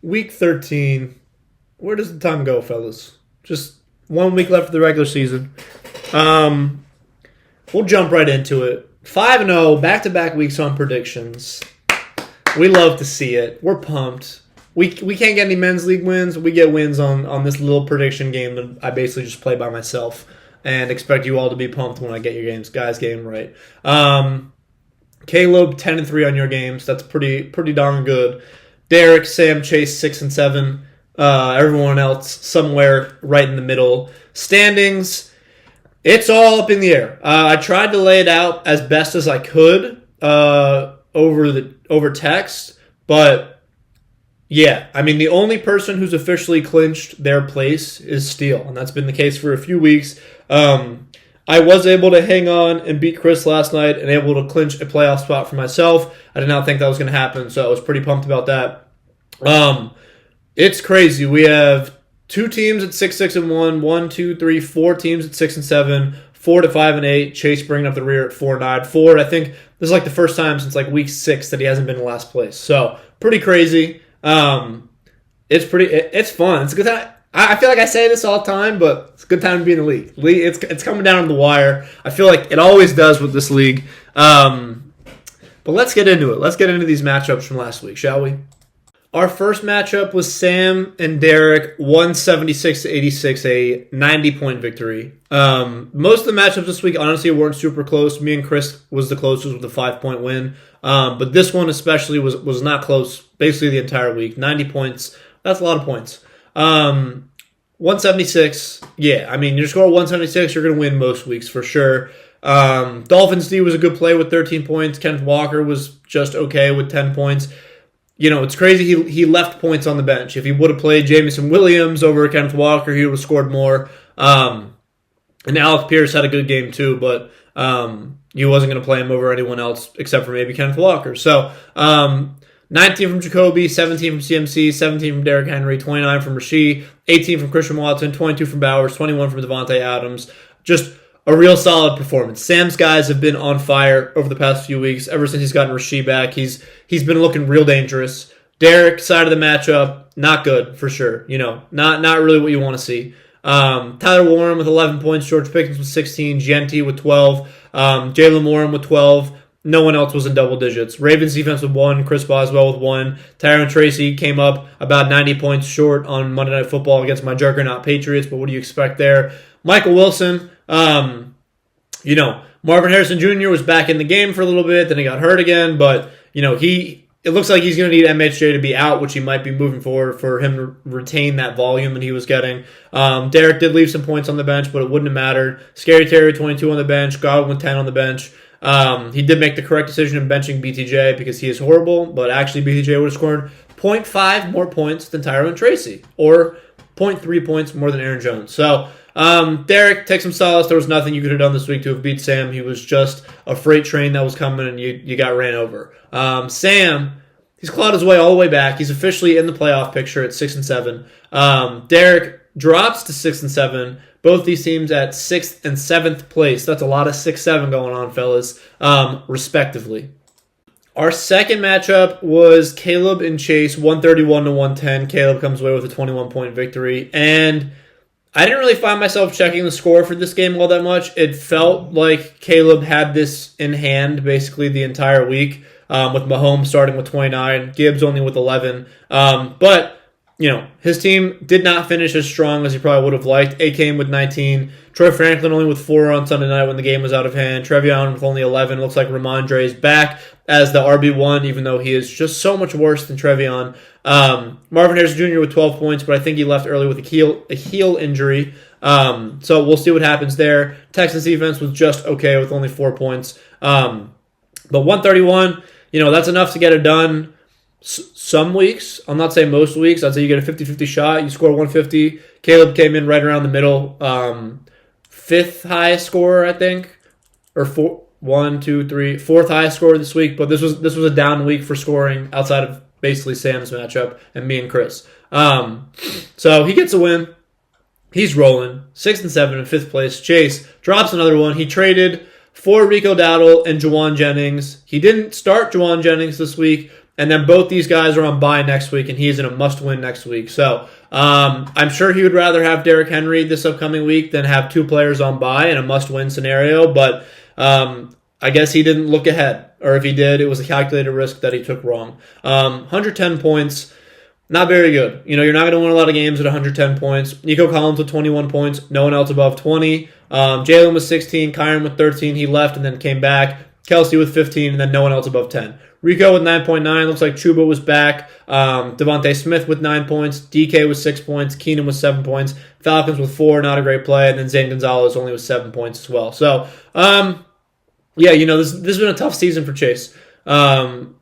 Week 13. Where does the time go, fellas? Just 1 week left of the regular season. We'll jump right into it. 5-0, back-to-back weeks on predictions. We love to see it. We're pumped. We can't get any men's league wins. We get wins on this little prediction game that I basically just play by myself and expect you all to be pumped when I get your guys' game right. Caleb 10-3 on your games. That's pretty darn good. Derek, Sam, Chase 6-7. Everyone else somewhere right in the middle. Standings. It's all up in the air. I tried to lay it out as best as I could over text, but yeah, I mean the only person who's officially clinched their place is Steele, and that's been the case for a few weeks. I was able to hang on and beat Chris last night and able to clinch a playoff spot for myself. I did not think that was going to happen, so I was pretty pumped about that. It's crazy. We have 2 teams at 6-6-1, 1, 2, 3, 4 teams at 6-7, 4 to 5-8. Chase bringing up the rear at 4-9. Ford, I think this is like the first time since like week 6 that he hasn't been in last place. So pretty crazy. It's fun. It's a good time. I feel like I say this all the time, but it's a good time to be in the league. It's coming down on the wire. I feel like it always does with this league. But let's get into it. Let's get into these matchups from last week, shall we? Our first matchup was Sam and Derek, 176-86, a 90-point victory. Most of the matchups this week, honestly, weren't super close. Me and Chris was the closest with a 5-point win. But this one especially was not close basically the entire week. 90 points, that's a lot of points. 176, yeah, I mean, you score 176, you're going to win most weeks for sure. Dolphins D was a good play with 13 points. Kenneth Walker was just okay with 10 points. You know, it's crazy he left points on the bench. If he would have played Jamison Williams over Kenneth Walker, he would have scored more. And Alec Pierce had a good game too, but he wasn't going to play him over anyone else except for maybe Kenneth Walker. So 19 from Jacoby, 17 from CMC, 17 from Derrick Henry, 29 from Rasheed, 18 from Christian Watson, 22 from Bowers, 21 from Devontae Adams. Just a real solid performance. Sam's guys have been on fire over the past few weeks. Ever since he's gotten Rasheed back, he's been looking real dangerous. Derek, side of the matchup, not good for sure. You know, not really what you want to see. Tyler Warren with 11 points, George Pickens with 16, Genty with 12, Jalen Warren with 12. No one else was in double digits. Ravens defense with 1, Chris Boswell with 1. Tyron Tracy came up about 90 points short on Monday Night Football against my juggernaut Patriots, but what do you expect there? Michael Wilson, Marvin Harrison Jr. was back in the game for a little bit, then he got hurt again, but, it looks like he's going to need MHJ to be out, which he might be moving forward for him to retain that volume that he was getting. Derek did leave some points on the bench, but it wouldn't have mattered. Scary Terry, 22 on the bench. Godwin, 10 on the bench. He did make the correct decision in benching BTJ because he is horrible, but actually BTJ would have scored 0.5 more points than Tyron Tracy, or 0.3 points more than Aaron Jones. So, Derek, take some solace. There was nothing you could have done this week to have beat Sam. He was just a freight train that was coming, and you got ran over. Sam, he's clawed his way all the way back. He's officially in the playoff picture at 6-7. Derek drops to 6-7. Both these teams at 6th and 7th place. That's a lot of 6-7 going on, fellas, respectively. Our second matchup was Caleb and Chase, 131-110. Caleb comes away with a 21-point victory, and I didn't really find myself checking the score for this game all that much. It felt like Caleb had this in hand basically the entire week, with Mahomes starting with 29, Gibbs only with 11. But his team did not finish as strong as he probably would have liked. A came with 19. Troy Franklin only with 4 on Sunday night when the game was out of hand. Trevion with only 11. Looks like Ramondre is back as the RB1, even though he is just so much worse than Trevion. Marvin Harrison Jr. with 12 points, but I think he left early with a heel injury. So we'll see what happens there. Texans defense was just okay with only 4 points. But 131, that's enough to get it done. Some weeks, I'll not say most weeks, I'd say you get a 50-50 shot, you score 150. Caleb came in right around the middle. 5th highest scorer, I think. Or 4th highest scorer this week, but this was a down week for scoring outside of basically Sam's matchup and me and Chris. So he gets a win. He's rolling. 6-7 in 5th place. Chase drops another one. He traded for Rico Dowdle and Juwan Jennings. He didn't start Juwan Jennings this week. And then both these guys are on bye next week, and he's in a must-win next week. So I'm sure he would rather have Derrick Henry this upcoming week than have two players on bye in a must-win scenario. But I guess he didn't look ahead. Or if he did, it was a calculated risk that he took wrong. 110 points, not very good. You're not going to win a lot of games at 110 points. Nico Collins with 21 points, no one else above 20. Jalen with 16, Kyron with 13. He left and then came back. Kelsey with 15, and then no one else above 10. Rico with 9.9. Looks like Chuba was back. Devontae Smith with 9 points. DK with 6 points. Keenan with 7 points. Falcons with 4, not a great play. And then Zane Gonzalez only with 7 points as well. So, this has been a tough season for Chase. The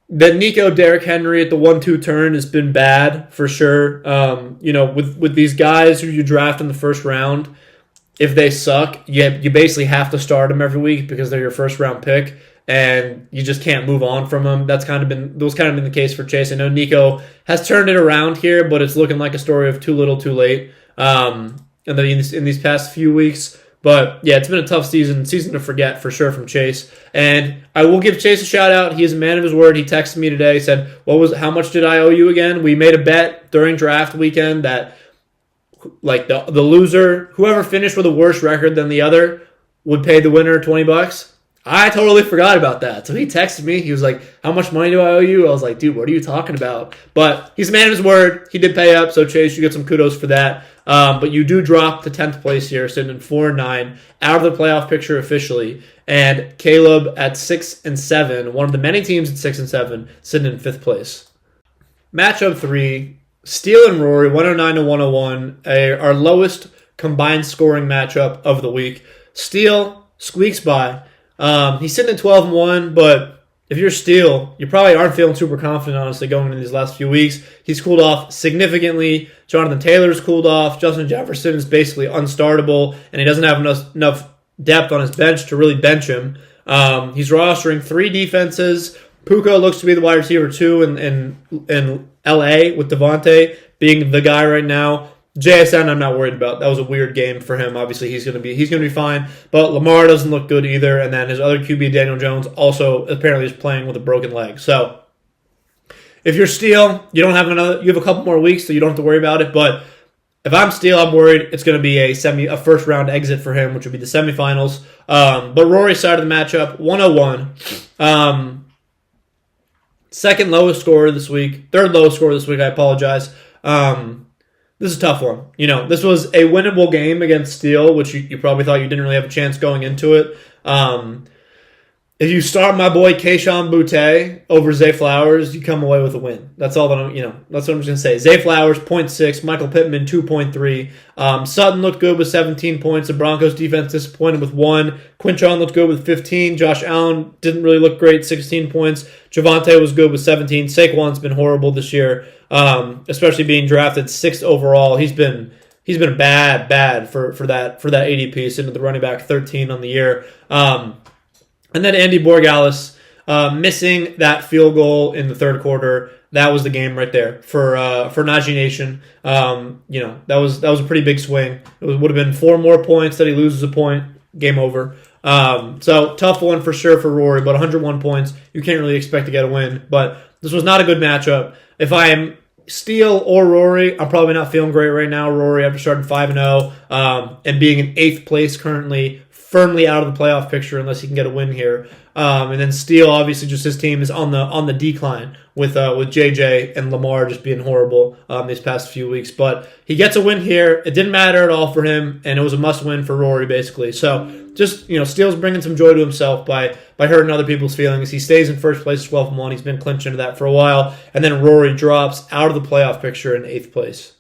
Nico Derrick Henry at the 1-2 turn has been bad for sure. With these guys who you draft in the first round, if they suck, you basically have to start them every week because they're your first round pick, and you just can't move on from them. That was kind of been the case for Chase. I know Nico has turned it around here, but it's looking like a story of too little, too late. In these past few weeks. But yeah, it's been a tough season to forget for sure from Chase. And I will give Chase a shout out. He is a man of his word. He texted me today, said, how much did I owe you again? We made a bet during draft weekend that like the loser, whoever finished with a worse record than the other, would pay the winner $20. I totally forgot about that. So he texted me. He was like, how much money do I owe you? I was like, dude, what are you talking about? But he's a man of his word. He did pay up. So Chase, you get some kudos for that. But you do drop to 10th place here, sitting in 4-9, out of the playoff picture officially. And Caleb at 6-7, one of the many teams at 6-7, sitting in 5th place. Matchup 3, Steele and Rory, 109-101, our lowest combined scoring matchup of the week. Steele squeaks by. He's sitting at 12-1, but if you're Steele, you probably aren't feeling super confident, honestly, going into these last few weeks. He's cooled off significantly. Jonathan Taylor's cooled off. Justin Jefferson is basically unstartable, and he doesn't have enough depth on his bench to really bench him. He's rostering 3 defenses. Puka looks to be the wide receiver 2 in LA with Devontae being the guy right now. JSN, I'm not worried about. That was a weird game for him. Obviously, he's going to be fine. But Lamar doesn't look good either. And then his other QB, Daniel Jones, also apparently is playing with a broken leg. So if you're Steele, you have a couple more weeks, so you don't have to worry about it. But if I'm Steele, I'm worried it's going to be a first round exit for him, which would be the semifinals. But Rory's side of the matchup, 101. Second lowest scorer this week. Third lowest scorer this week. I apologize. This is a tough one. This was a winnable game against Steele, which you probably thought you didn't really have a chance going into it. If you start my boy Kayshon Boutte over Zay Flowers, you come away with a win. That's all that that's what I'm just going to say. Zay Flowers, 0.6. Michael Pittman, 2.3. Sutton looked good with 17 points. The Broncos defense disappointed with 1. Quinchon looked good with 15. Josh Allen didn't really look great, 16 points. Javonte was good with 17. Saquon's been horrible this year, especially being drafted 6th overall. He's been bad for that ADP, sitting at the running back 13 on the year. And then Andy Borgalis missing that field goal in the third quarter. That was the game right there for Najee Nation. That was a pretty big swing. It would have been 4 more points that he loses a point. Game over. So tough one for sure for Rory, but 101 points. You can't really expect to get a win. But this was not a good matchup. If I am Steele or Rory, I'm probably not feeling great right now. Rory, after starting 5-0 and being in 8th place currently, firmly out of the playoff picture unless he can get a win here. And then Steele, obviously, just his team is on the decline with JJ and Lamar just being horrible these past few weeks. But he gets a win here. It didn't matter at all for him, and it was a must-win for Rory, basically. So just, Steele's bringing some joy to himself by hurting other people's feelings. He stays in first place, 12-1. He's been clinched into that for a while. And then Rory drops out of the playoff picture in 8th place.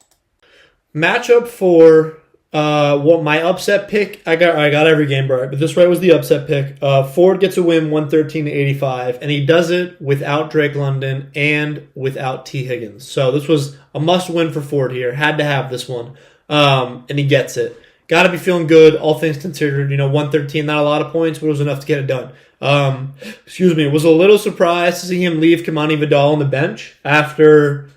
Matchup for my upset pick, I got every game right, but this right was the upset pick. Ford gets a win 113-85, and he does it without Drake London and without T. Higgins. So this was a must-win for Ford here. Had to have this one, and he gets it. Got to be feeling good, all things considered. 113, not a lot of points, but it was enough to get it done. Was a little surprised to see him leave Kamani Vidal on the bench after.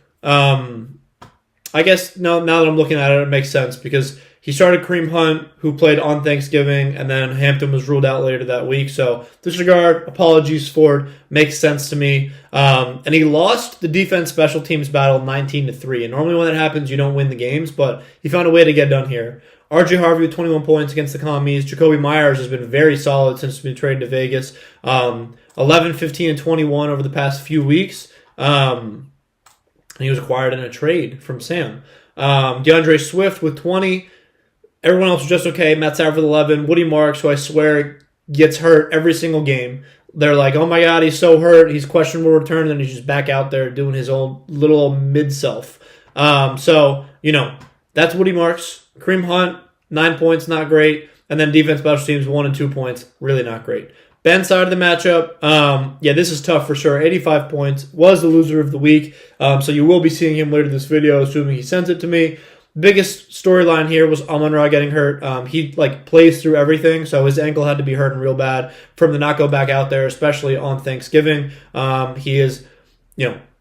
I guess now that I'm looking at it, it makes sense because He started Kareem Hunt, who played on Thanksgiving, and then Hampton was ruled out later that week. So disregard, apologies for it, makes sense to me. And he lost the defense special teams battle 19-3. And normally when that happens, you don't win the games, but he found a way to get done here. R.J. Harvey with 21 points against the Commies. Jacoby Myers has been very solid since he's been traded to Vegas. 11, 15, and 21 over the past few weeks. And he was acquired in a trade from Sam. DeAndre Swift with 20. Everyone else was just okay. Matt Stafford with 11. Woody Marks, who I swear gets hurt every single game. They're like, oh my God, he's so hurt. He's questionable return. And then he's just back out there doing his own little mid-self. So, that's Woody Marks. Kareem Hunt, 9 points, not great. And then defense special teams, 1 and 2 points, really not great. Ben's side of the matchup, this is tough for sure. 85 points, was the loser of the week. So you will be seeing him later this video, assuming he sends it to me. Biggest storyline here was Amon-Ra getting hurt. He plays through everything, so his ankle had to be hurting real bad for him to not go back out there, especially on Thanksgiving. He is,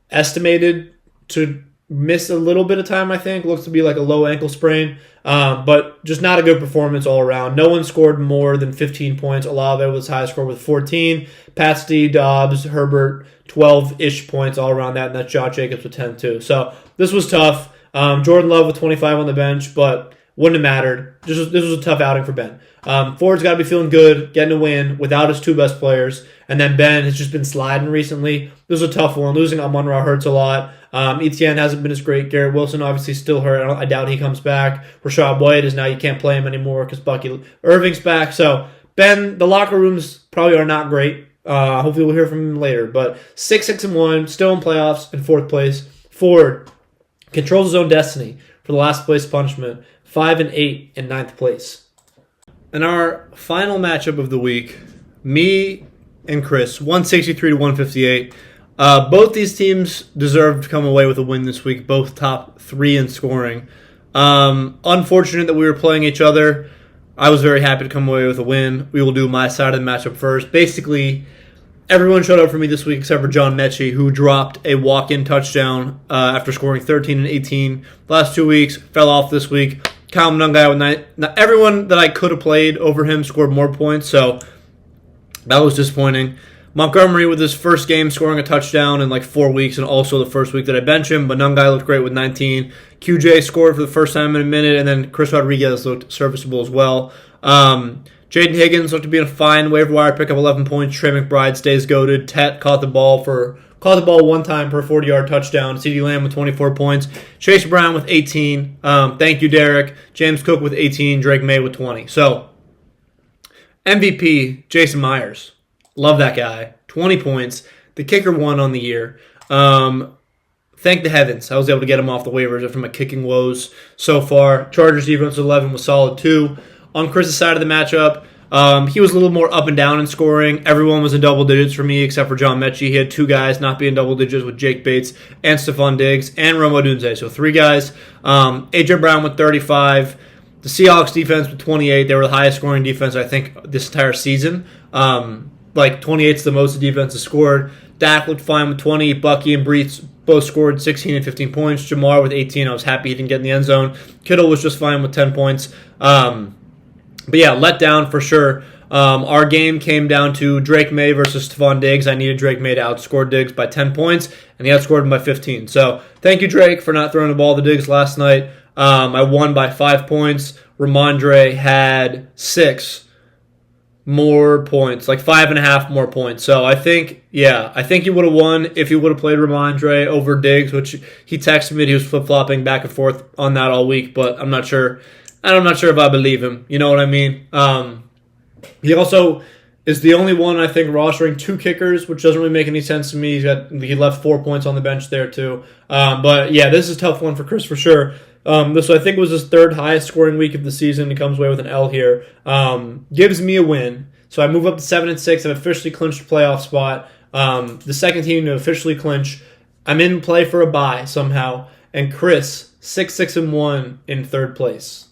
estimated to miss a little bit of time, I think. Looks to be like a low ankle sprain. But just not a good performance all around. No one scored more than 15 points. Olave was high score with 14. Patsy, Dobbs, Herbert, 12-ish points all around that. And that's Josh Jacobs with 10 too. So this was tough. Jordan Love with 25 on the bench, but wouldn't have mattered. This was a tough outing for Ben. Ford's got to be feeling good, getting a win without his two best players. And then Ben has just been sliding recently. This was a tough one. Losing Amon-Ra hurts a lot. Etienne hasn't been as great. Garrett Wilson obviously still hurt. I doubt he comes back. Rashad White is now you can't play him anymore because Bucky Irving's back. So Ben, the locker rooms probably are not great. Hopefully we'll hear from him later. But 6-1, still in playoffs in fourth place. Ford controls his own destiny for the last place punishment. 5-8 in ninth place. And our final matchup of the week, me and Chris, 163 to 158. Both these teams deserve to come away with a win this week, both top 3 in scoring. Unfortunate that we were playing each other. I was very happy to come away with a win. We will do my side of the matchup first. Basically, everyone showed up for me this week except for John Mechie, who dropped a walk-in touchdown after scoring 13 and 18 the last 2 weeks. Fell off this week. Kyle Mungai with 9. Now, everyone that I could have played over him scored more points, so that was disappointing. Montgomery with his first game scoring a touchdown in 4 weeks, and also the first week that I bench him. But Mungai looked great with 19. QJ scored for the first time in a minute, and then Chris Rodriguez looked serviceable as well. Jaden Higgins looked to be in a fine waiver wire pickup, 11 points. Trey McBride stays goated. Tet caught the ball one time per 40-yard touchdown. CeeDee Lamb with 24 points. Chase Brown with 18. Thank you, Derek. James Cook with 18. Drake May with 20. So, MVP, Jason Myers. Love that guy. 20 points. The kicker won on the year. Thank the heavens. I was able to get him off the waivers after my kicking woes so far. Chargers defense 11 was solid too. On Chris's side of the matchup, he was a little more up and down in scoring. Everyone was in double digits for me except for John Mechie. He had 2 guys not be in double digits with Jake Bates and Stephon Diggs and Rome Odunze. So 3 guys. A.J. Brown with 35. The Seahawks defense with 28. They were the highest scoring defense, I think, this entire season. 28 is the most the defense has scored. Dak looked fine with 20. Bucky and Brees both scored 16 and 15 points. Jamar with 18. I was happy he didn't get in the end zone. Kittle was just fine with 10 points. But yeah, let down for sure. Our game came down to Drake May versus Stephon Diggs. I needed Drake May to outscore Diggs by 10 points, and he outscored him by 15. So thank you, Drake, for not throwing the ball to Diggs last night. I won by 5 points. Ramondre had 6 more points, 5.5 more points. So I think he would have won if he would have played Ramondre over Diggs, which he texted me. He was flip-flopping back and forth on that all week, but I'm not sure. I'm not sure if I believe him. You know what I mean? He also is the only one, I think, rostering 2 kickers, which doesn't really make any sense to me. He left 4 points on the bench there, too. But, yeah, this is a tough one for Chris for sure. This, I think, was his 3rd highest scoring week of the season. He comes away with an L here. Gives me a win. So I move up to 7-6. I've officially clinched a playoff spot. The second team to officially clinch. I'm in play for a bye somehow. And Chris, 6-1 in 3rd place.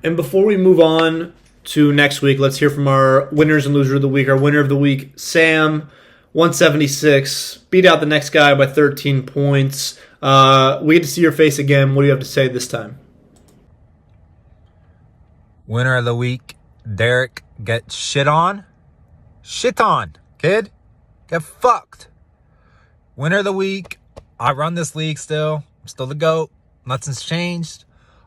And before we move on to next week, let's hear from our winners and losers of the week. Our winner of the week, Sam, 176, beat out the next guy by 13 points. We get to see your face again. What do you have to say this time? Winner of the week, Derek gets shit on. Shit on, kid. Get fucked. Winner of the week, I run this league still. I'm still the GOAT. Nothing's changed.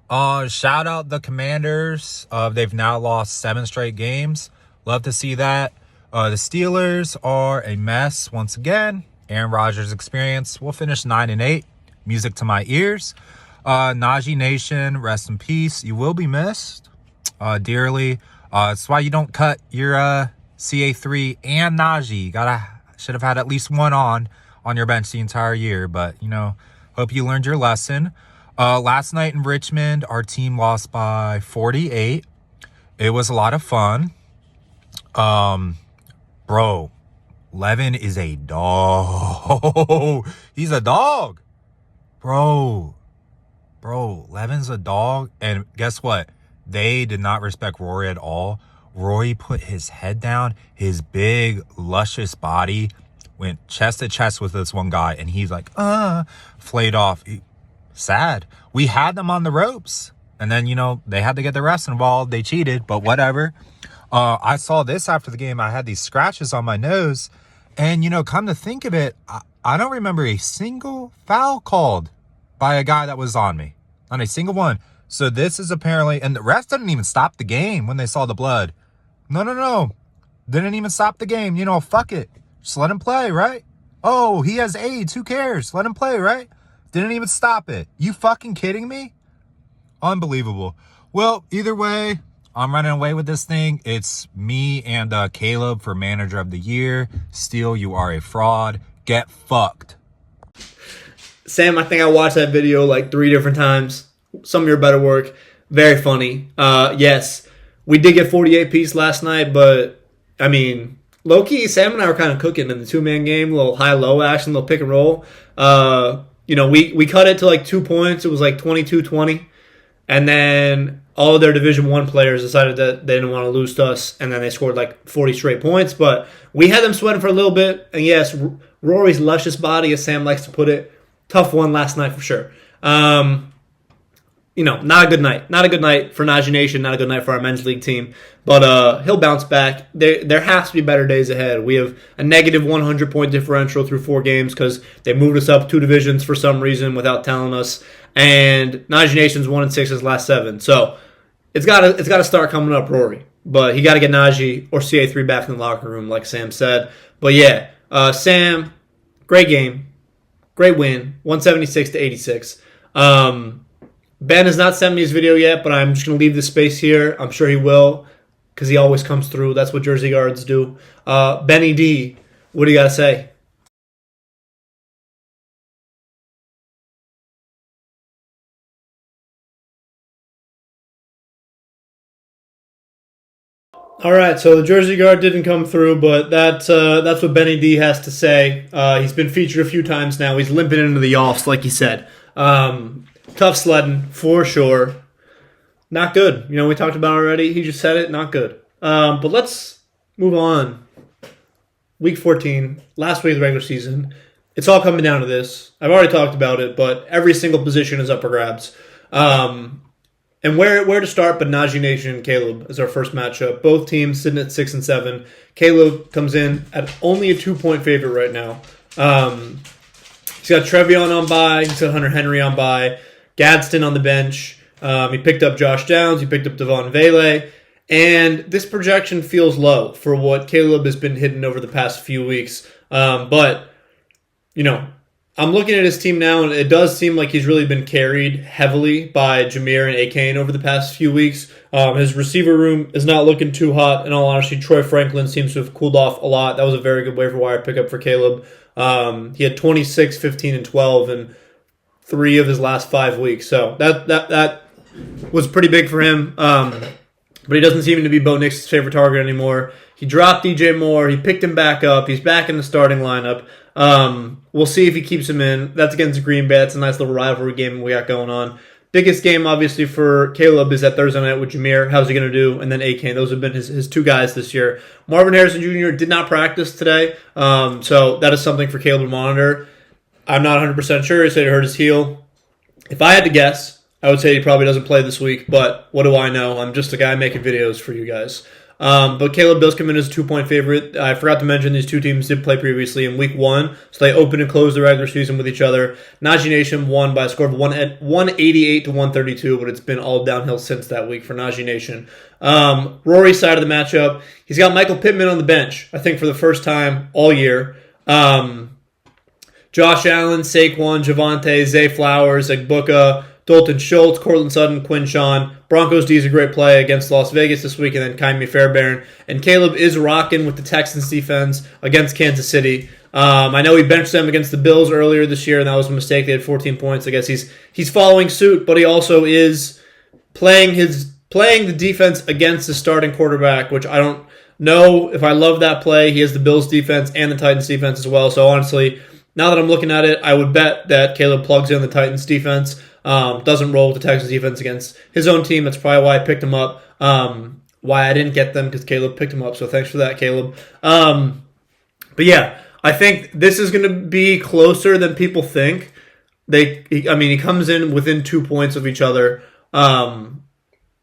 Shout out the Commanders. They've now lost 7 straight games. Love to see that. The Steelers are a mess once again. Aaron Rodgers experience. We'll finish 9-8. Music to my ears. Najee Nation, rest in peace. You will be missed dearly. That's why you don't cut your CA3 and Najee. Should have had at least one on your bench the entire year. But, hope you learned your lesson. Last night in Richmond, our team lost by 48. It was a lot of fun. Bro, Levin is a dog. He's a dog. Bro, Levin's a dog. And guess what? They did not respect Rory at all. Rory put his head down. His big, luscious body went chest to chest with this one guy. And he's like, flayed off. Sad. We had them on the ropes. And then, they had to get the refs involved. They cheated, but whatever. I saw this after the game. I had these scratches on my nose. And, come to think of it, I don't remember a single foul called by a guy that was on me. Not a single one. So this is apparently, and the refs didn't even stop the game when they saw the blood. No. Didn't even stop the game. Fuck it. Just let him play, right? Oh, he has AIDS. Who cares? Let him play, right? Didn't even stop it. You fucking kidding me? Unbelievable. Well, either way, I'm running away with this thing. It's me and Caleb for Manager of the Year. Steele, you are a fraud. Get fucked. Sam, I think I watched that video like 3 different times. Some of your better work. Very funny. Yes, we did get 48 piece last night, but, low-key, Sam and I were kind of cooking in the 2-man game. A little high-low action, a little pick and roll. We cut it to like 2 points. It was like 22-20. And then all of their Division 1 players decided that they didn't want to lose to us. And then they scored like 40 straight points. But we had them sweating for a little bit. And yes, Rory's luscious body, as Sam likes to put it. Tough one last night for sure. Not a good night. Not a good night for Najee Nation. Not a good night for our men's league team. But he'll bounce back. There has to be better days ahead. We have a negative 100-point differential through 4 games because they moved us up 2 divisions for some reason without telling us. And Najee Nation's 1-6 his last 7. So it's got to start coming up, Rory. But he got to get Najee or CA3 back in the locker room, like Sam said. But yeah, Sam, great game, great win, 176-86. Ben has not sent me his video yet, but I'm just going to leave the space here. I'm sure he will because he always comes through. That's what Jersey guards do. Benny D, what do you got to say? All right, so the Jersey guard didn't come through, but that's what Benny D has to say. He's been featured a few times now. He's limping into the offs, like he said. Tough sledding, for sure. Not good. We talked about it already. He just said it, not good. But let's move on. Week 14, last week of the regular season. It's all coming down to this. I've already talked about it, but every single position is up for grabs. And where to start but Najee Nation and Caleb is our first matchup. Both teams sitting at 6 and 7. Caleb comes in at only a 2-point favorite right now. He's got Trevion on bye. He's got Hunter Henry on bye. Gadsden on the bench. He picked up Josh Downs. He picked up Devon Vele. And this projection feels low for what Caleb has been hitting over the past few weeks. But, I'm looking at his team now, and it does seem like he's really been carried heavily by Jameer and Akane over the past few weeks. His receiver room is not looking too hot. In all honesty, Troy Franklin seems to have cooled off a lot. That was a very good waiver wire pickup for Caleb. He had 26, 15, and 12 in 3 of his last 5 weeks. So that was pretty big for him. But he doesn't seem to be Bo Nix's favorite target anymore. He dropped DJ Moore. He picked him back up. He's back in the starting lineup. We'll see if he keeps him in. That's against Green Bay. It's a nice little rivalry game we got going on. Biggest game, obviously, for Caleb is that Thursday night with Jameer. How's he going to do? And then Akane. Those have been his 2 guys this year. Marvin Harrison Jr. did not practice today. So that is something for Caleb to monitor. I'm not 100% sure. He said he hurt his heel. If I had to guess, I would say he probably doesn't play this week, but what do I know? I'm just a guy making videos for you guys. But Caleb does come in as a 2-point favorite. I forgot to mention these two teams did play previously in week 1, so they opened and closed the regular season with each other. Najee Nation won by a score of 188 to 132, but it's been all downhill since that week for Najee Nation. Rory's side of the matchup, he's got Michael Pittman on the bench, I think for the first time all year. Josh Allen, Saquon, Javonte, Zay Flowers, Egbuka, Dalton Schultz, Cortland Sutton, Quinn Sean. Broncos D is a great play against Las Vegas this week, and then Kaimi Fairbairn. And Caleb is rocking with the Texans defense against Kansas City. I know he benched them against the Bills earlier this year, and that was a mistake. They had 14 points. I guess he's following suit, but he also is playing the defense against the starting quarterback, which I don't know if I love that play. He has the Bills defense and the Titans defense as well. So honestly, now that I'm looking at it, I would bet that Caleb plugs in the Titans defense. Doesn't roll with the Texans defense against his own team. That's probably why I picked him up. Why I didn't get them, because Caleb picked him up. So thanks for that, Caleb. But yeah, I think this is going to be closer than people think. He comes in within 2 points of each other. And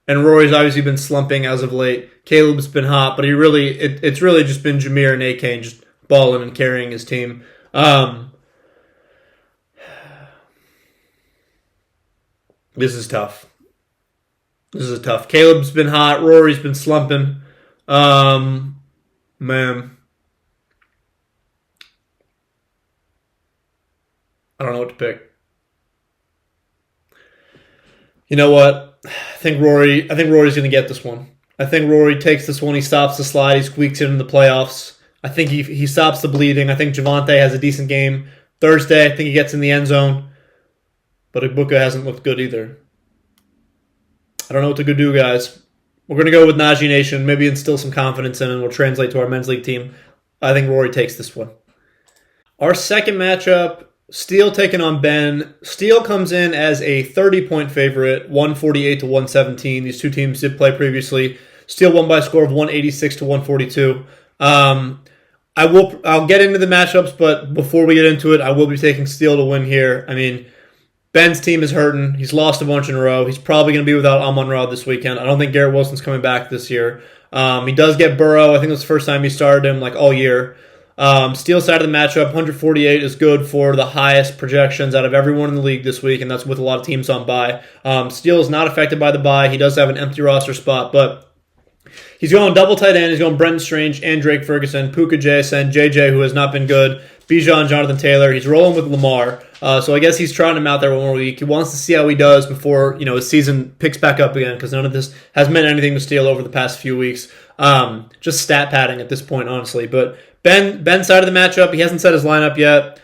Rory's obviously been slumping as of late. Caleb's been hot, but it's really just been Jameer and A-Kane just balling and carrying his team. This is tough. Caleb's been hot. Rory's been slumping. Man. I don't know what to pick. You know what? I think Rory's going to get this one. I think Rory takes this one. He stops the slide. He squeaks it in the playoffs. I think he stops the bleeding. I think Javonte has a decent game Thursday. I think he gets in the end zone. But Egbuka hasn't looked good either. I don't know what to do, guys. We're going to go with Najee Nation. Maybe instill some confidence in, and we'll translate to our men's league team. I think Rory takes this one. Our second matchup, Steele taking on Ben. Steele comes in as a 30-point favorite, 148 to 117. These two teams did play previously. Steele won by a score of 186 to 142. I'll get into the matchups, but before we get into it, I will be taking Steele to win here. I mean, Ben's team is hurting. He's lost a bunch in a row. He's probably going to be without Amon-Ra this weekend. I don't think Garrett Wilson's coming back this year. He does get Burrow. I think it's the first time he started him all year. Steele's side of the matchup, 148 is good for the highest projections out of everyone in the league this week, and that's with a lot of teams on bye. Steele is not affected by the bye. He does have an empty roster spot, but he's going double tight end. He's going Brendan Strange and Drake Ferguson, Puka JSN, JJ, who has not been good, Bijan, Jonathan Taylor. He's rolling with Lamar. So I guess he's trying him out there one more week. He wants to see how he does before his season picks back up again, because none of this has meant anything to Steele over the past few weeks. Just stat padding at this point, honestly. But Ben's side of the matchup, he hasn't set his lineup yet.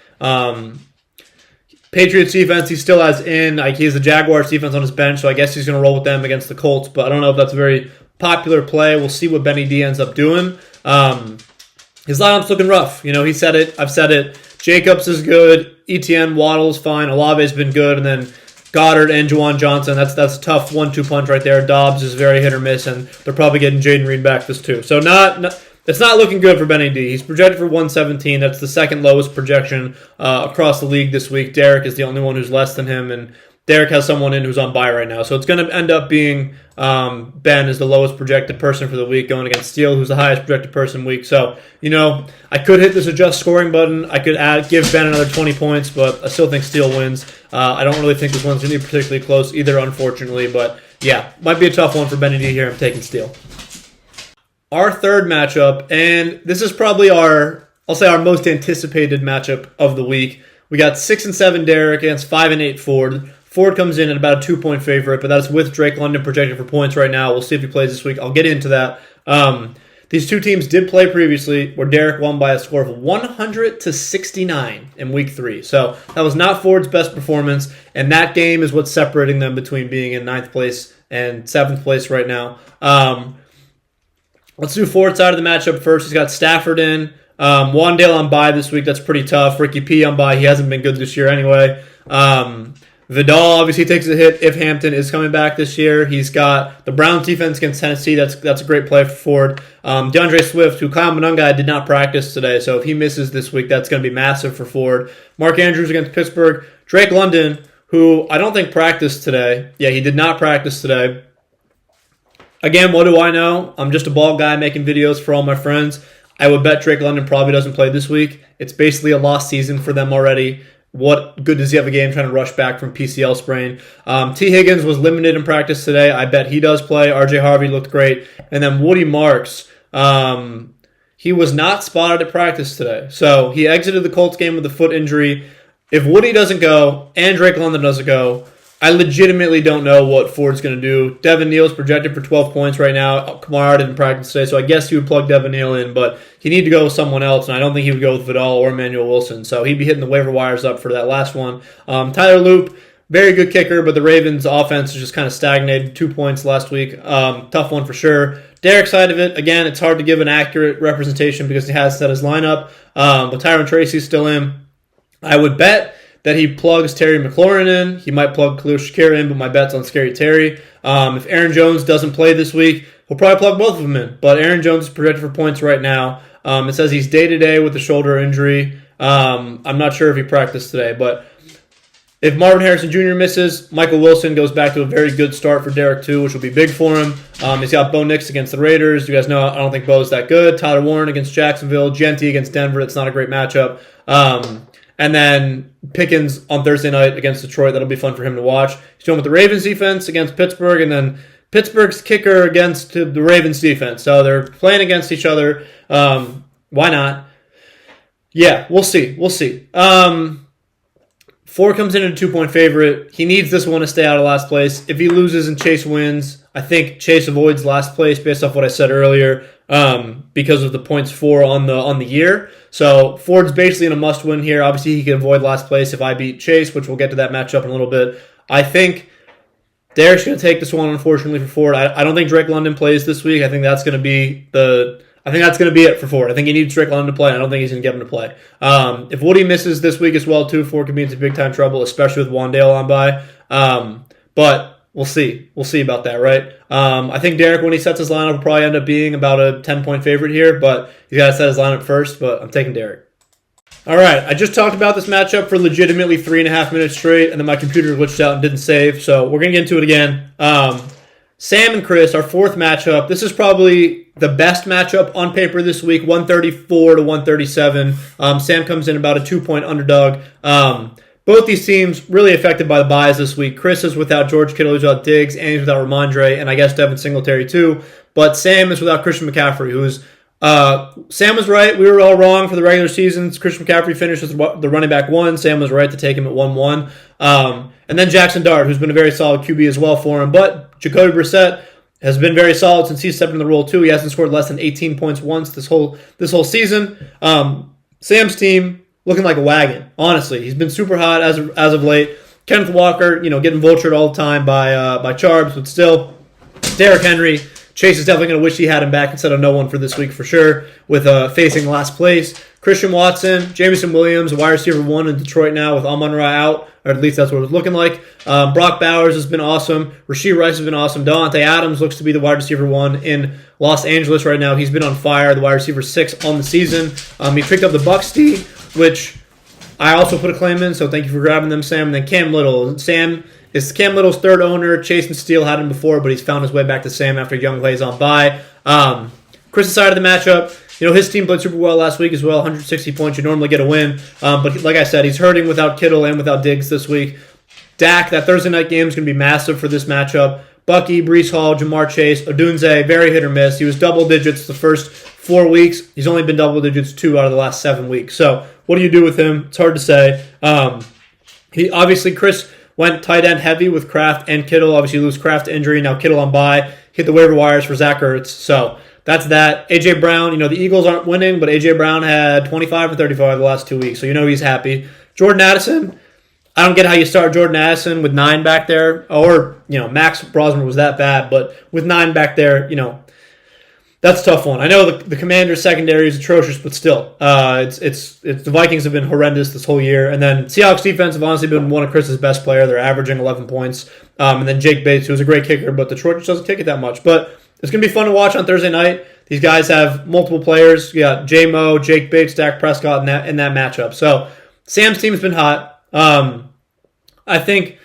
Patriots defense, he still has in. He has the Jaguars defense on his bench, so I guess he's going to roll with them against the Colts. But I don't know if that's a very popular play. We'll see what Benny D ends up doing. His lineup's looking rough. He said it. I've said it. Jacobs is good. ETN, Waddle's fine. Olave's been good. And then Goddard and Juwan Johnson. That's a tough 1-2 punch right there. Dobbs is very hit or miss, and they're probably getting Jaden Reed back this too. So it's not looking good for Benny D. He's projected for 117. That's the second lowest projection across the league this week. Derek is the only one who's less than him, and Derek has someone in who's on bye right now. So it's going to end up being Ben is the lowest projected person for the week, going against Steele, who's the highest projected person week. So, I could hit this adjust scoring button. I could give Ben another 20 points, but I still think Steele wins. I don't really think this one's going to be particularly close either, unfortunately. But, yeah, might be a tough one for Benny D here. I'm taking Steele. Our third matchup, and this is probably our most anticipated matchup of the week. We got 6 and 7 Derek against 5 and 8 Ford. Ford comes in at about a 2-point favorite, but that's with Drake London projected for points right now. We'll see if he plays this week. I'll get into that. These two teams did play previously, where Derek won by a score of 100 to 69 in week 3. So that was not Ford's best performance, and that game is what's separating them between being in 9th place and 7th place right now. Let's do Ford's side of the matchup first. He's got Stafford in. Wandale on bye this week. That's pretty tough. Ricky P on bye. He hasn't been good this year anyway. Vidal obviously takes a hit if Hampton is coming back this year. He's got the Browns defense against Tennessee. That's a great play for Ford. DeAndre Swift, who Kyle Monunga did not practice today, so if he misses this week, that's going to be massive for Ford. Mark Andrews against Pittsburgh. Drake London, who I don't think practiced today. Yeah, he did not practice today. Again, what do I know? I'm just a bald guy making videos for all my friends. I would bet Drake London probably doesn't play this week. It's basically a lost season for them already. What good does he have a game trying to rush back from PCL sprain? T. Higgins was limited in practice today. I bet he does play. RJ Harvey looked great. And then Woody Marks, he was not spotted at practice today. So he exited the Colts game with a foot injury. If Woody doesn't go and Drake London doesn't go, I legitimately don't know what Ford's going to do. Devin Neal's projected for 12 points right now. Kamara didn't practice today, so I guess he would plug Devin Neal in, but he need to go with someone else, and I don't think he would go with Vidal or Emmanuel Wilson, so he'd be hitting the waiver wires up for that last one. Tyler Loop, very good kicker, but the Ravens' offense is just kind of stagnated. 2 points last week. Tough one for sure. Derek's side of it, again, it's hard to give an accurate representation because he has set his lineup, but Tyron Tracy's still in. I would bet that he plugs Terry McLaurin in. He might plug Khalil Shakir in, but my bet's on Scary Terry. If Aaron Jones doesn't play this week, he'll probably plug both of them in. But Aaron Jones is projected for points right now. It says he's day-to-day with a shoulder injury. I'm not sure if he practiced today. But if Marvin Harrison Jr. misses, Michael Wilson goes back to a very good start for Derek too, which will be big for him. He's got Bo Nix against the Raiders. You guys know I don't think Bo's that good. Tyler Warren against Jacksonville. Genty against Denver. It's not a great matchup. And then Pickens on Thursday night against Detroit. That'll be fun for him to watch. He's going with the Ravens defense against Pittsburgh, and then Pittsburgh's kicker against the Ravens defense. So they're playing against each other. Why not? Yeah, we'll see. Ford comes in at a 2-point favorite. He needs this one to stay out of last place. If he loses and Chase wins, I think Chase avoids last place based off what I said earlier because of the points for on the year. So Ford's basically in a must-win here. Obviously, he can avoid last place if I beat Chase, which we'll get to that matchup in a little bit. I think Derek's going to take this one, unfortunately, for Ford. I don't think Drake London plays this week. I think that's going to be it for Ford. I think he needs Drake London to play. I don't think he's going to get him to play. If Woody misses this week as well, too, Ford could be into big-time trouble, especially with Wandale on bye. But we'll see. We'll see about that, right? I think Derek, when he sets his lineup, will probably end up being about a 10-point favorite here, but he's got to set his lineup first, but I'm taking Derek. All right, I just talked about this matchup for legitimately 3.5 minutes straight, and then my computer glitched out and didn't save, so we're going to get into it again. Sam and Chris, our fourth matchup. This is probably the best matchup on paper this week, 134 to 137. Sam comes in about a 2-point underdog. Both these teams really affected by the buys this week. Chris is without George Kittle, he's without Diggs, and he's without Ramondre, and I guess Devin Singletary too. But Sam is without Christian McCaffrey, who's Sam was right. We were all wrong for the regular seasons. Christian McCaffrey finished as the running back 1. Sam was right to take him at 1-1. And then Jackson Dart, who's been a very solid QB as well for him. But Jacoby Brissett has been very solid since he stepped in the role too. He hasn't scored less than 18 points once this whole season. Sam's team looking like a wagon. Honestly, he's been super hot as of late. Kenneth Walker, getting vultured all the time by Charbs, but still, Derrick Henry. Chase is definitely going to wish he had him back instead of no one for this week for sure, with facing last place. Christian Watson, Jameson Williams, wide receiver 1 in Detroit now with Amon-Ra out, or at least that's what it's looking like. Brock Bowers has been awesome. Rasheed Rice has been awesome. Davante Adams looks to be the wide receiver 1 in Los Angeles right now. He's been on fire, the wide receiver 6 on the season. He picked up the Bucs D, which I also put a claim in, so thank you for grabbing them, Sam. And then Cam Little. Sam is Cam Little's third owner. Chase and Steele had him before, but he's found his way back to Sam after Young plays on bye. Chris's side of the matchup, his team played super well last week as well, 160 points. You normally get a win. But like I said, he's hurting without Kittle and without Diggs this week. Dak, that Thursday night game is going to be massive for this matchup. Bucky, Breece Hall, Jamar Chase, Odunze, very hit or miss. He was double digits the first 4 weeks. He's only been double digits 2 out of the last 7 weeks. So what do you do with him? It's hard to say. Chris went tight end heavy with Kraft and Kittle. Obviously, you lose Kraft to injury. Now Kittle on bye. Hit the waiver wires for Zach Ertz. So that's that. A.J. Brown, the Eagles aren't winning, but A.J. Brown had 25 or 35 the last 2 weeks. So he's happy. Jordan Addison, I don't get how you start Jordan Addison with 9 back there. Or, Max Brosmer was that bad. But with 9 back there, that's a tough one. I know the Commanders' secondary is atrocious, but still, it's the Vikings have been horrendous this whole year. And then Seahawks defense have honestly been one of Chris's best player. They're averaging 11 points. And then Jake Bates, who's a great kicker, but Detroit just doesn't kick it that much. But it's going to be fun to watch on Thursday night. These guys have multiple players. You got J-Mo, Jake Bates, Dak Prescott in that matchup. So Sam's team's been hot. I think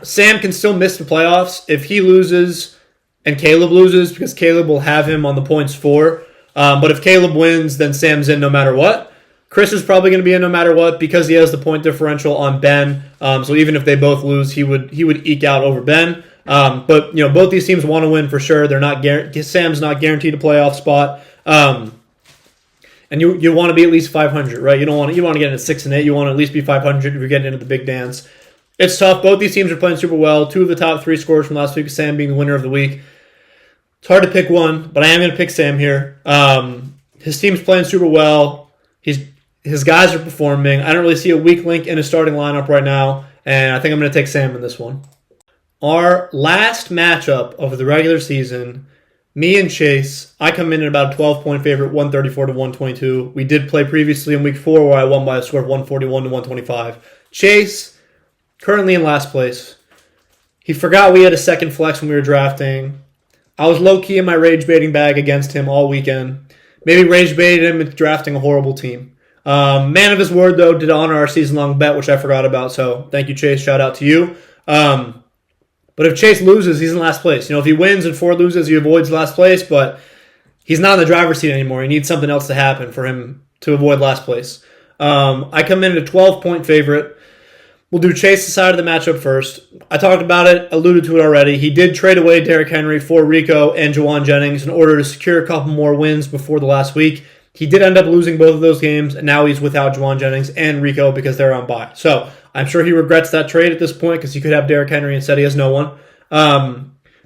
Sam can still miss the playoffs if he loses and Caleb loses, because Caleb will have him on the points for. But if Caleb wins, then Sam's in no matter what. Chris is probably going to be in no matter what because he has the point differential on Ben. So even if they both lose, he would eke out over Ben. But both these teams want to win for sure. They're not Sam's not guaranteed a playoff spot. And you want to be at least 500, right? You want to get into 6-8. You want to at least be 500 if you're getting into the big dance. It's tough. Both these teams are playing super well. 2 of the top 3 scorers from last week, Sam being the winner of the week. It's hard to pick one, but I am going to pick Sam here. His team's playing super well. His guys are performing. I don't really see a weak link in his starting lineup right now, and I think I'm going to take Sam in this one. Our last matchup of the regular season, me and Chase, I come in at about a 12-point favorite, 134 to 122. We did play previously in week 4 where I won by a score of 141 to 125. Chase, currently in last place. He forgot we had a second flex when we were drafting. I was low-key in my rage-baiting bag against him all weekend. Maybe rage-baited him into drafting a horrible team. Man of his word, though, did honor our season-long bet, which I forgot about. So thank you, Chase. Shout out to you. But if Chase loses, he's in last place. If he wins and Ford loses, he avoids last place. But he's not in the driver's seat anymore. He needs something else to happen for him to avoid last place. I come in at a 12-point favorite. We'll do Chase's side of the matchup first. I talked about it, alluded to it already. He did trade away Derrick Henry for Rico and Juwan Jennings in order to secure a couple more wins before the last week. He did end up losing both of those games, and now he's without Juwan Jennings and Rico because they're on bye. So I'm sure he regrets that trade at this point because he could have Derrick Henry instead. He has no one.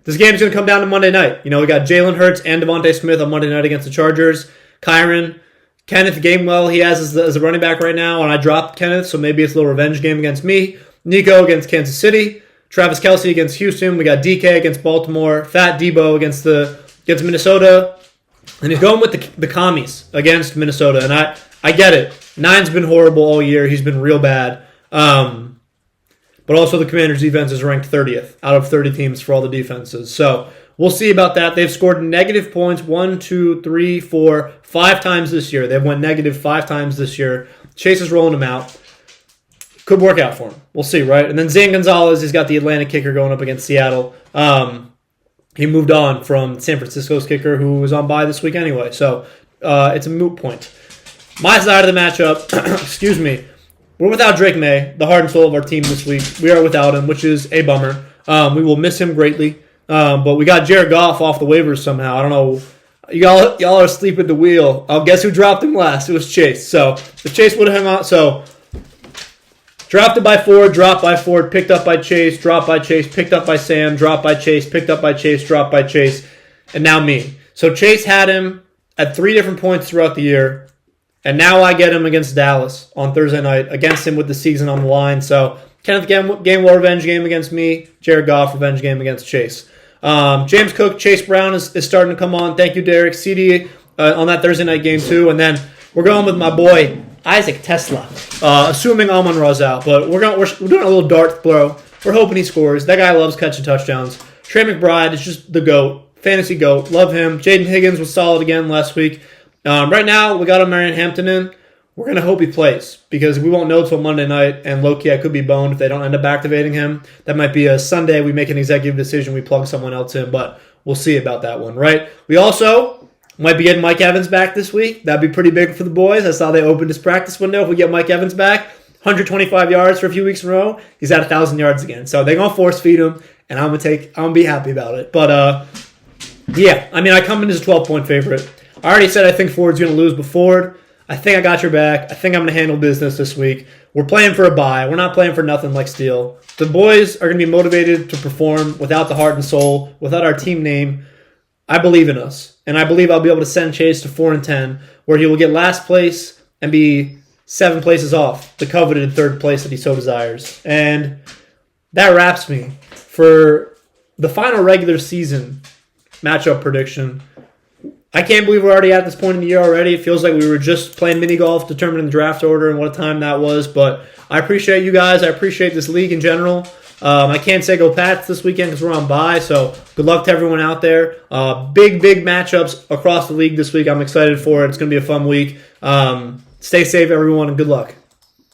This game's going to come down to Monday night. We got Jalen Hurts and Devontae Smith on Monday night against the Chargers. Kyron, Kenneth Gainwell he has as a running back right now, and I dropped Kenneth, so maybe it's a little revenge game against me. Nico against Kansas City. Travis Kelce against Houston. We got DK against Baltimore. Fat Debo against Minnesota. And he's going with the commies against Minnesota. And I get it. 9's been horrible all year. He's been real bad. But also the Commanders' defense is ranked 30th out of 30 teams for all the defenses. So we'll see about that. They've scored negative points 1, 2, 3, 4, 5 times this year. They've went negative 5 times this year. Chase is rolling them out. Could work out for him. We'll see, right? And then Zane Gonzalez, he's got the Atlanta kicker going up against Seattle. He moved on from San Francisco's kicker, who was on bye this week anyway. So it's a moot point. My side of the matchup, excuse me, we're without Drake May, the heart and soul of our team this week. We are without him, which is a bummer. We will miss him greatly. But we got Jared Goff off the waivers somehow. I don't know. Y'all are asleep at the wheel. Guess who dropped him last? It was Chase. So if Chase would have hung on, so drafted by Ford, dropped by Ford, picked up by Chase, dropped by Chase, picked up by Sam, dropped by Chase, picked up by Chase, dropped by Chase, and now me. So Chase had him at 3 different points throughout the year, and now I get him against Dallas on Thursday night, against him with the season on the line. So Kenneth Gainwell revenge game against me, Jared Goff revenge game against Chase. James Cook, Chase Brown is starting to come on. Thank you, Derek. CD on that Thursday night game too, and then we're going with my boy Isaac Tesla, assuming Amon-Ra's out, but we're doing a little dart throw. We're hoping he scores. That guy loves catching touchdowns. Trey McBride is just the GOAT, fantasy GOAT. Love him. Jaden Higgins was solid again last week. Right now, we got Marion Hampton in. We're going to hope he plays because we won't know till Monday night, and low-key I could be boned if they don't end up activating him. That might be a Sunday. We make an executive decision. We plug someone else in, but we'll see about that one, right? We also might be getting Mike Evans back this week. That'd be pretty big for the boys. I saw they opened his practice window. If we get Mike Evans back, 125 yards for a few weeks in a row, he's at 1,000 yards again. So they're gonna force feed him, and I'm gonna be happy about it. But yeah, I mean, I come in as a 12-point favorite. I already said I think Ford's gonna lose, but Ford, I think I got your back. I think I'm gonna handle business this week. We're playing for a bye. We're not playing for nothing like Steele. The boys are gonna be motivated to perform without the heart and soul, without our team name. I believe in us, and I believe I'll be able to send Chase to 4-10, where he will get last place and be 7 places off the coveted 3rd place that he so desires. And that wraps me for the final regular season matchup prediction. I can't believe we're already at this point in the year already. It feels like we were just playing mini golf, determining the draft order and what a time that was. But I appreciate you guys. I appreciate this league in general. I can't say go Pats this weekend because we're on bye, so good luck to everyone out there. Big matchups across the league this week. I'm excited for it. It's going to be a fun week. Stay safe, everyone, and good luck.